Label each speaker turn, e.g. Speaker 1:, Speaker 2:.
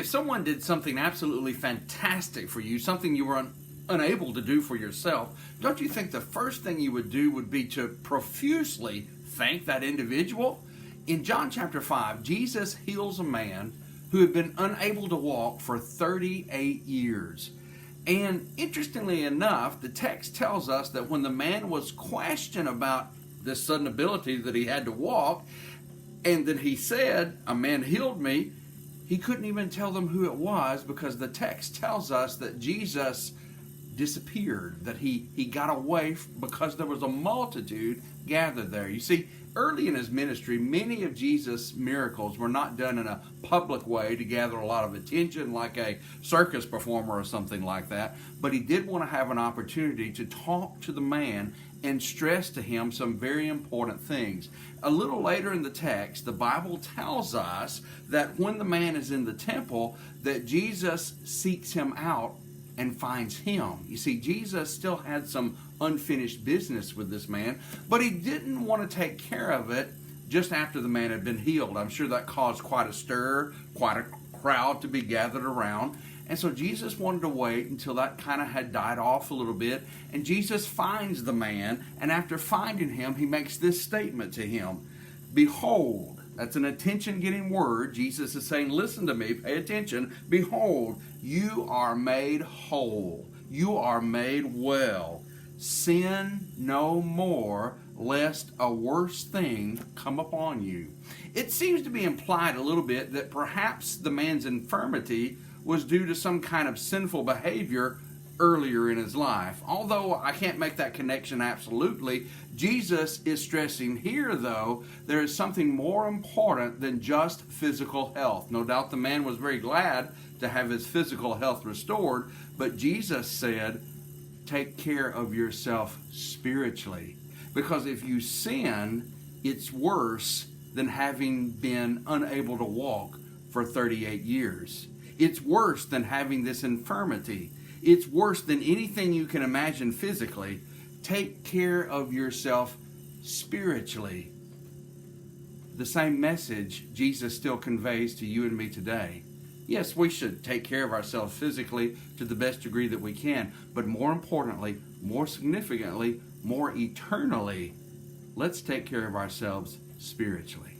Speaker 1: If someone did something absolutely fantastic for you, something you were unable to do for yourself, don't you think the first thing you would do would be to profusely thank that individual? In John chapter 5, Jesus heals a man who had been unable to walk for 38 years. And interestingly enough, the text tells us that when the man was questioned about this sudden ability that he had to walk, and then he said, "A man healed me," he couldn't even tell them who it was, because the text tells us that Jesus disappeared, that he got away because there was a multitude gathered there. You see, early in his ministry, many of Jesus' miracles were not done in a public way to gather a lot of attention like a circus performer or something like that, but he did want to have an opportunity to talk to the man and stress to him some very important things. A little later in the text, the Bible tells us that when the man is in the temple, that Jesus seeks him out and finds him. You see, Jesus still had some unfinished business with this man, but he didn't want to take care of it just after the man had been healed. I'm sure that caused quite a stir, quite a crowd to be gathered around. And so Jesus wanted to wait until that kind of had died off a little bit. And Jesus finds the man, and after finding him, he makes this statement to him. "Behold," that's an attention-getting word. Jesus is saying, listen to me, pay attention. "Behold, you are made whole. You are made well. Sin no more, lest a worse thing come upon you." It seems to be implied a little bit that perhaps the man's infirmity was due to some kind of sinful behavior earlier in his life. Although I can't make that connection absolutely, Jesus is stressing here, though, there is something more important than just physical health. No doubt the man was very glad to have his physical health restored, but Jesus said, take care of yourself spiritually. Because if you sin, it's worse than having been unable to walk for 38 years. It's worse than having this infirmity. It's worse than anything you can imagine physically. Take care of yourself spiritually. The same message Jesus still conveys to you and me today. Yes, we should take care of ourselves physically to the best degree that we can, but more importantly, more significantly, more eternally, let's take care of ourselves spiritually.